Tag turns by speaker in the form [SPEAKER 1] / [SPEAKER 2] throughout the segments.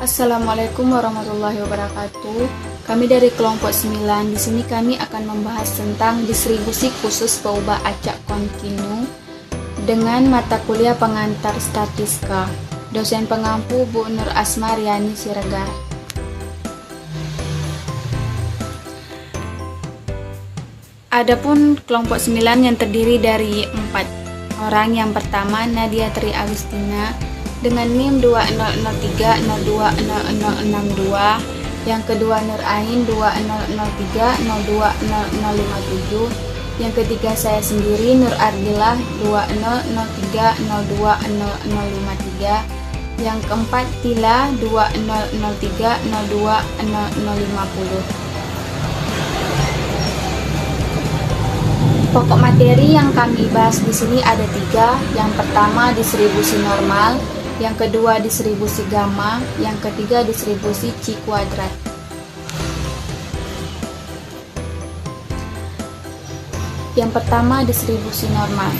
[SPEAKER 1] Assalamualaikum warahmatullahi wabarakatuh. Kami dari kelompok 9. Di sini kami akan membahas tentang distribusi khusus peubah acak kontinu dengan mata kuliah pengantar statistika. Dosen pengampu Bu Nur Asma Riani Siregar. Adapun kelompok 9 yang terdiri dari 4 orang. Yang pertama Nadia Tri Agustina dengan NIM 2003020062. Yang kedua Nur Ain 2003020057. Yang ketiga saya sendiri Nur Ardillah 2003020053. Yang keempat Tila 2003020050. Pokok materi yang kami bahas di sini ada 3. Yang pertama distribusi normal, yang kedua distribusi gamma, yang ketiga distribusi C kuadrat. Yang pertama distribusi normal.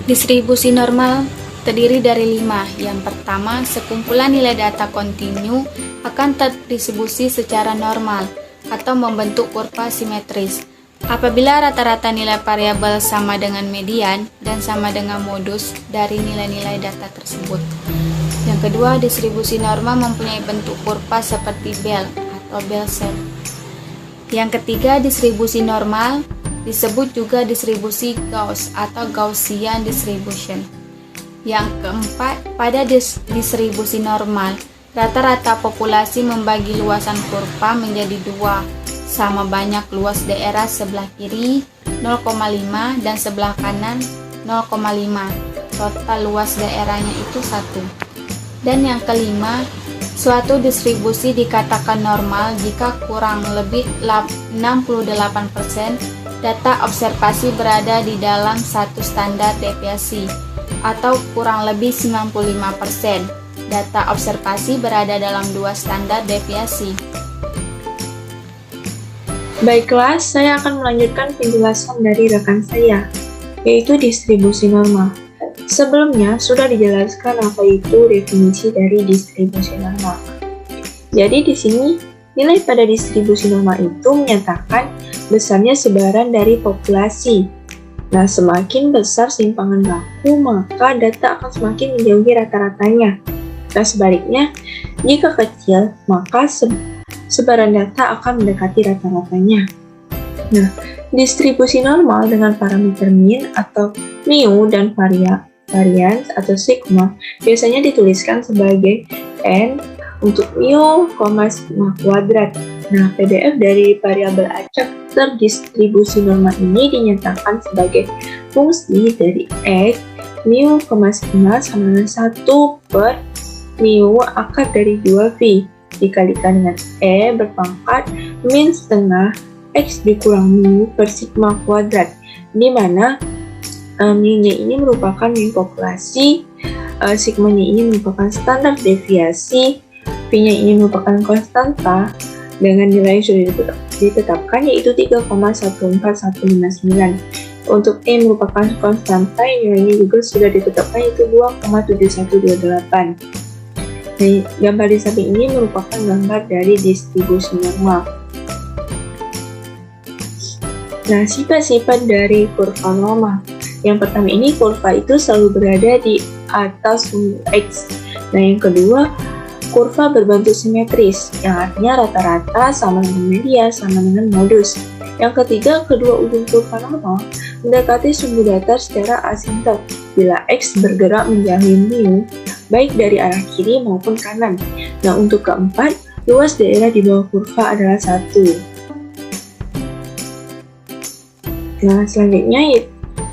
[SPEAKER 1] Distribusi normal terdiri dari 5. Yang pertama, sekumpulan nilai data kontinu akan terdistribusi secara normal atau membentuk kurva simetris. Apabila rata-rata nilai variabel sama dengan median dan sama dengan modus dari nilai-nilai data tersebut. Yang kedua, distribusi normal mempunyai bentuk kurva seperti bell atau bell shape. Yang ketiga, distribusi normal disebut juga distribusi Gauss atau Gaussian distribution. Yang keempat, pada distribusi normal, rata-rata populasi membagi luasan kurva menjadi 2, sama banyak luas daerah sebelah kiri 0,5 dan sebelah kanan 0,5. Total luas daerahnya itu 1. Dan yang kelima, suatu distribusi dikatakan normal jika kurang lebih 68% data observasi berada di dalam satu standar deviasi atau kurang lebih 95%. Data observasi berada dalam 2 standar deviasi.
[SPEAKER 2] Baiklah, saya akan melanjutkan penjelasan dari rekan saya, yaitu distribusi normal. Sebelumnya sudah dijelaskan apa itu definisi dari distribusi normal. Jadi di sini nilai pada distribusi normal itu menyatakan besarnya sebaran dari populasi. Nah, semakin besar simpangan baku, maka data akan semakin menjauhi rata-ratanya. Nah, sebaliknya, jika kecil, maka sebaran data akan mendekati rata-ratanya. Nah, distribusi normal dengan parameter mean atau mu dan varians atau sigma biasanya dituliskan sebagai n untuk mu, sigma kuadrat. Nah, PDF dari variabel acak terdistribusi normal ini dinyatakan sebagai fungsi dari x mu, sigma sama dengan 1 per mu akar dari 2V dikalikan dengan E berpangkat min setengah X dikurang mu per sigma kuadrat, di mana mu-nya ini merupakan min populasi, sigma-nya ini merupakan standar deviasi, V-nya ini merupakan konstanta dengan nilai yang sudah ditetapkan yaitu 3,14159. Untuk E merupakan konstanta yang nilainya juga sudah ditetapkan yaitu 2,7128. Nah, gambar di samping ini merupakan gambar dari distribusi normal. Nah, sifat-sifat dari kurva normal. Yang pertama ini, kurva itu selalu berada di atas sumbu X. Nah, yang kedua, kurva berbentuk simetris, yang artinya rata-rata sama dengan media, sama dengan modus. Yang ketiga, kedua ujung kurva normal mendekati sumbu datar secara asintot bila X bergerak menjauhi mu, baik dari arah kiri maupun kanan. Nah, untuk keempat, luas daerah di bawah kurva adalah 1. Nah, selanjutnya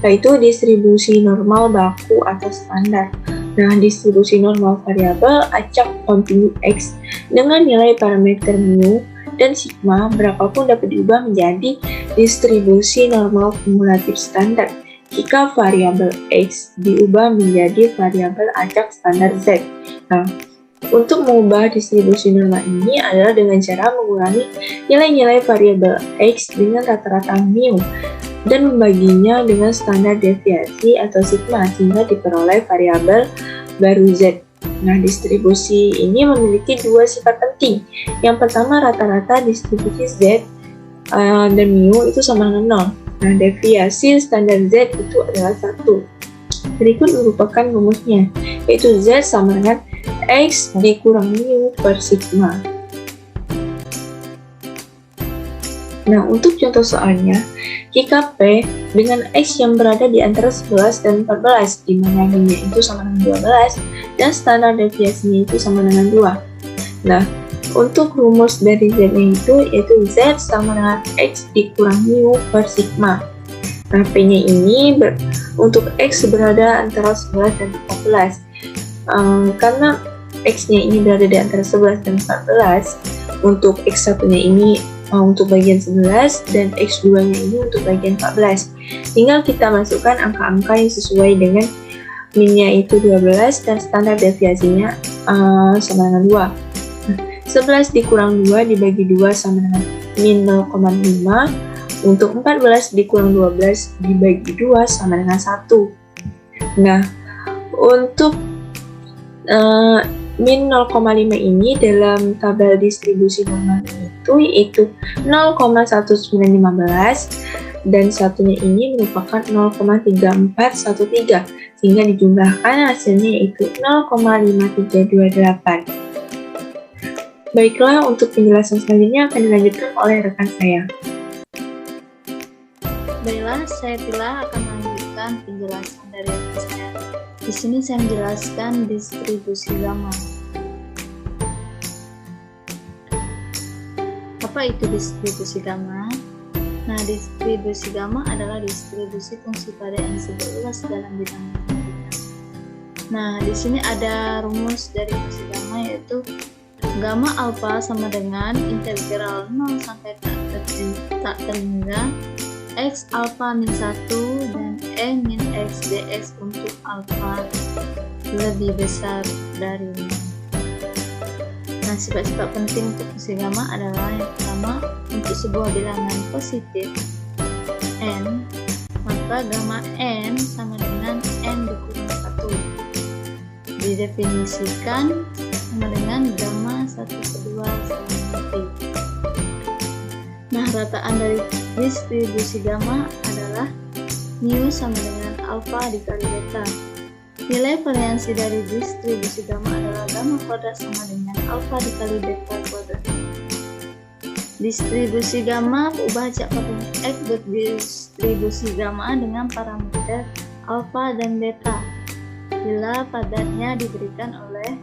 [SPEAKER 2] yaitu distribusi normal baku atau standar. Nah, distribusi normal variabel acak kontinu X dengan nilai parameter mu dan sigma berapapun dapat diubah menjadi distribusi normal kumulatif standar jika variabel X diubah menjadi variabel acak standar Z. Nah, untuk mengubah distribusi normal ini adalah dengan cara mengurangi nilai-nilai variabel X dengan rata-rata mu dan membaginya dengan standar deviasi atau sigma sehingga diperoleh variabel baru Z. Nah, distribusi ini memiliki dua sifat penting. Yang pertama, rata-rata distribusi Z dan mu itu sama dengan 0. Nah, deviasi standar Z itu adalah 1. Berikut merupakan rumusnya, yaitu Z sama dengan X dikurang mu per sigma. Nah, untuk contoh soalnya, jika P dengan X yang berada di antara 11 dan 14, di mana mu-nya itu sama dengan 12, dan standar deviasinya itu sama dengan 2. Nah, untuk rumus dari Z-nya itu, yaitu Z sama dengan X dikurang mu per sigma. Nah, P-nya ini untuk X berada antara 11 dan 14. Karena X-nya ini berada di antara 11 dan 14, untuk X1-nya ini untuk bagian 11 dan X2-nya ini untuk bagian 14. Tinggal kita masukkan angka-angka yang sesuai dengan min-nya itu 12 dan standar deviasinya sama dengan 2. 11 dikurang 2 dibagi 2 sama dengan min 0,5. Untuk 14 dikurang 12 dibagi 2 sama dengan 1. Nah, untuk min 0,5 ini dalam tabel distribusi normal itu yaitu 0,1915 dan satunya ini merupakan 0,3413, sehingga dijumlahkan hasilnya yaitu 0,5328. Baiklah, untuk penjelasan selanjutnya akan dilanjutkan oleh rekan saya.
[SPEAKER 1] Baiklah, saya Tila akan melanjutkan penjelasan dari rekan saya. Di sini saya menjelaskan distribusi gamma. Apa itu distribusi gamma? Nah, distribusi gamma adalah distribusi fungsi pada yang disebut luas dalam bidang matematika. Nah, di sini ada rumus dari fungsi gamma, yaitu gamma alfa sama dengan integral 0 sampai tak terhingga X alfa min 1 dan E min X dx untuk alfa lebih besar dari 5. Nah, sifat-sifat penting untuk fungsi gamma adalah yang pertama, untuk sebuah bilangan positif n, maka gamma n sama dengan n dikurang 1. Didefinisikan sama dengan gamma 1/2 sama dengan P. Nah, rataan dari distribusi gamma adalah mu sama dengan alfa dikali beta. Nilai variansi dari distribusi gamma adalah gamma kuadrat sama dengan alfa dikali beta kuadrat. Distribusi gamma ubah jak pada X berdistribusi gamma dengan parameter alfa dan beta bila padatnya diberikan oleh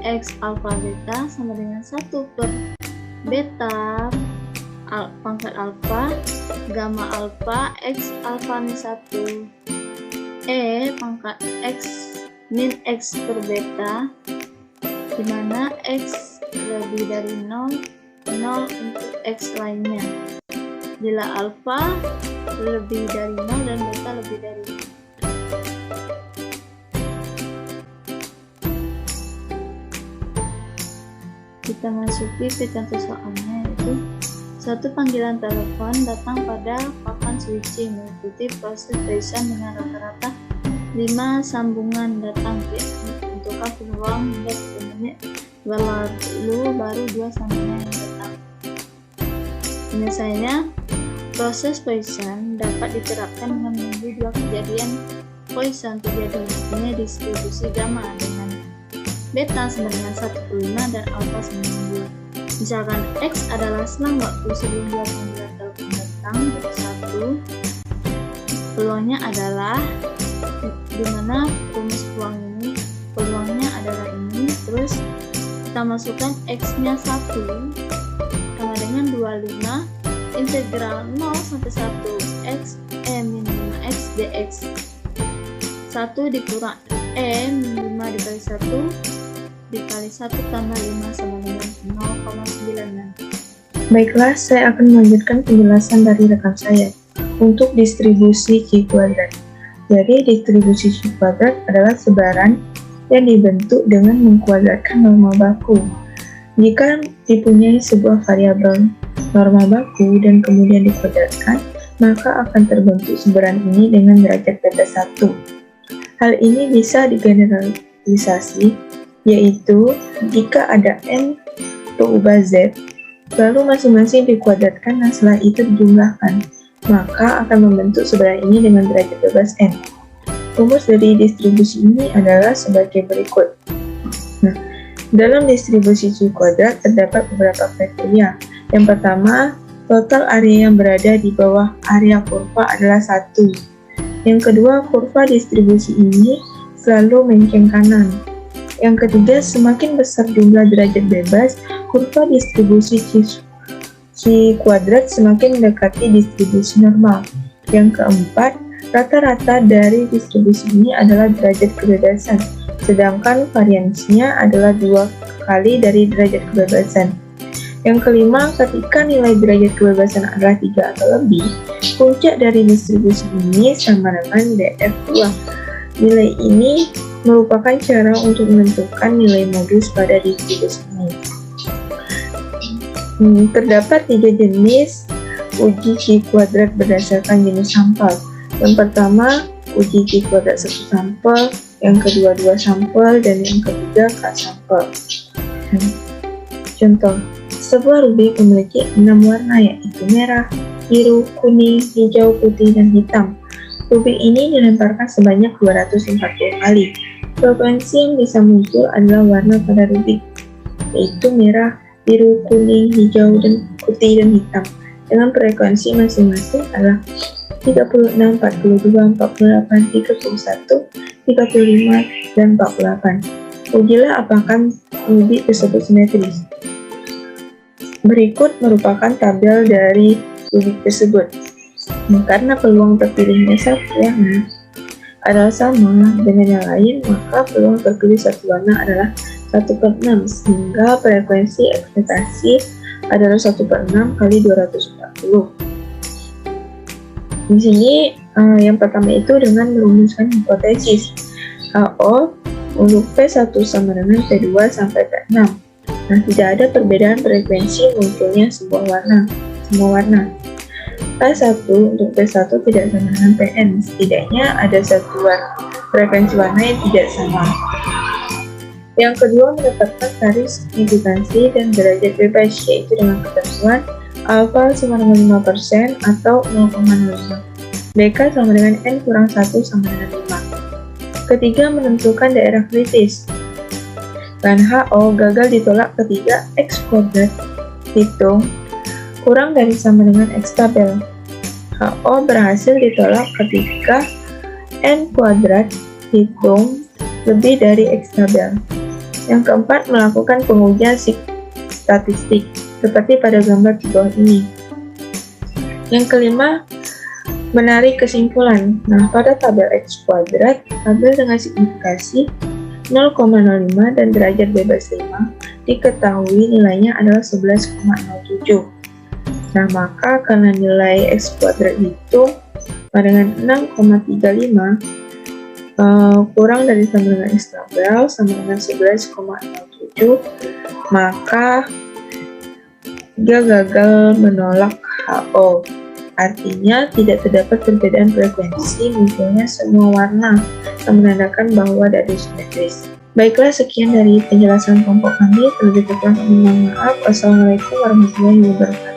[SPEAKER 1] X alfa beta sama dengan 1 per beta pangkat alfa gamma alfa X alfa min 1 E pangkat X min X per beta, di mana X lebih dari 0 untuk X lainnya. Bila alfa lebih dari 0 dan beta lebih dari 0. Kita masuki ke contoh soalnya, yaitu suatu panggilan telepon datang pada papan switching mengikuti proses periksaan dengan rata-rata 5 sambungan datang untuk peluang hingga 1 menit berlalu baru 2 sambungan yang datang. Biasanya proses Poisson dapat diterapkan dengan menunggu 2 kejadian Poisson terjadi, artinya distribusi gamma dengan beta sama dengan 1/5 dan alfa sama dengan 2. Misalkan X adalah selang waktu sebelum 2 panggilan telepon datang, satu peluangnya adalah di mana rumus peluangnya adalah ini, terus kita masukkan X-nya 1 sama dengan 25 integral 0 sampai 1 X E min 5 X dx 1 dikurang E min 5 dikali 1 dikali 1 tambah 5 sama dengan 0,9.
[SPEAKER 2] Baiklah, saya akan melanjutkan penjelasan dari rekan saya untuk distribusi Q kuadrat. Jadi, distribusi Q kuadrat adalah sebaran yang dibentuk dengan mengkuadratkan normal baku. Jika dipunyai sebuah variabel normal baku dan kemudian dikuadratkan, maka akan terbentuk sebaran ini dengan derajat beta 1. Hal ini bisa faktorisasi, yaitu jika ada n berubah z, lalu masing-masing dikuadratkan dan setelah itu dijumlahkan, maka akan membentuk sebelah ini dengan derajat bebas n. Rumus dari distribusi ini adalah sebagai berikut. Nah, dalam distribusi C kuadrat terdapat beberapa kriteria. Yang pertama, total area yang berada di bawah area kurva adalah 1. Yang kedua, kurva distribusi ini selalu melenceng kanan. Yang ketiga, semakin besar jumlah derajat bebas, kurva distribusi C kuadrat semakin mendekati distribusi normal. Yang keempat, rata-rata dari distribusi ini adalah derajat kebebasan, sedangkan variansinya adalah 2 kali dari derajat kebebasan. Yang kelima, ketika nilai derajat kebebasan adalah 3 atau lebih, puncak dari distribusi ini sama dengan df2. Nilai ini merupakan cara untuk menentukan nilai modus pada distribusi ini. Terdapat 3 jenis uji C kuadrat berdasarkan jenis sampel. Yang pertama, uji C kuadrat 1 sampel, yang kedua 2 sampel, dan yang ketiga K sampel. Contoh, sebuah rubik memiliki 6 warna, yaitu merah, biru, kuning, hijau, putih, dan hitam. Rubik ini dilemparkan sebanyak 240 kali. Frekuensi yang bisa muncul adalah warna pada rubik, yaitu merah, biru, kuning, hijau, dan putih, dan hitam, dengan frekuensi masing-masing adalah 36, 42, 48, 31, 35, dan 48. Ujilah apakah rubik tersebut simetris. Berikut merupakan tabel dari rubik tersebut. Karena peluang terpilihnya satu warna adalah sama dengan yang lain, maka peluang terpilih satu warna adalah 1/6, sehingga frekuensi ekspektasi adalah 1/6 kali 240. Di sini yang pertama itu dengan merumuskan hipotesis HO untuk P1 sama dengan P2 sampai P6. Nah, tidak ada perbedaan frekuensi munculnya semua warna. P1 untuk P1 tidak sama dengan Pn, setidaknya ada satu frekuensi warna yang tidak sama. Yang kedua, mendapatkan garis signifikansi dan derajat bebas, yaitu dengan ketentuan alfa sama dengan 5% atau 0,05. BK sama dengan N kurang 1 sama dengan 5. Ketiga, menentukan daerah kritis. Dan HO gagal ditolak ketika X kuadrat hitung kurang dari sama dengan X tabel. HO berhasil ditolak ketika N kuadrat hitung lebih dari X tabel. Yang keempat, melakukan pengujian statistik, seperti pada gambar di bawah ini. Yang kelima, menarik kesimpulan. Nah, pada tabel X kuadrat, tabel dengan signifikasi 0,05 dan derajat bebas 5, diketahui nilainya adalah 11,07. Nah, maka karena nilai X kuadrat itu dengan 6,35 kurang dari sama dengan X tabel sama dengan 11,07, maka dia gagal menolak HO. Artinya tidak terdapat perbedaan frekuensi munculnya semua warna yang menandakan bahwa dari simetris. Baiklah, sekian dari penjelasan kelompok kami. Terlebih kurang kami mohon maaf. Wassalamualaikum warahmatullahi wabarakatuh.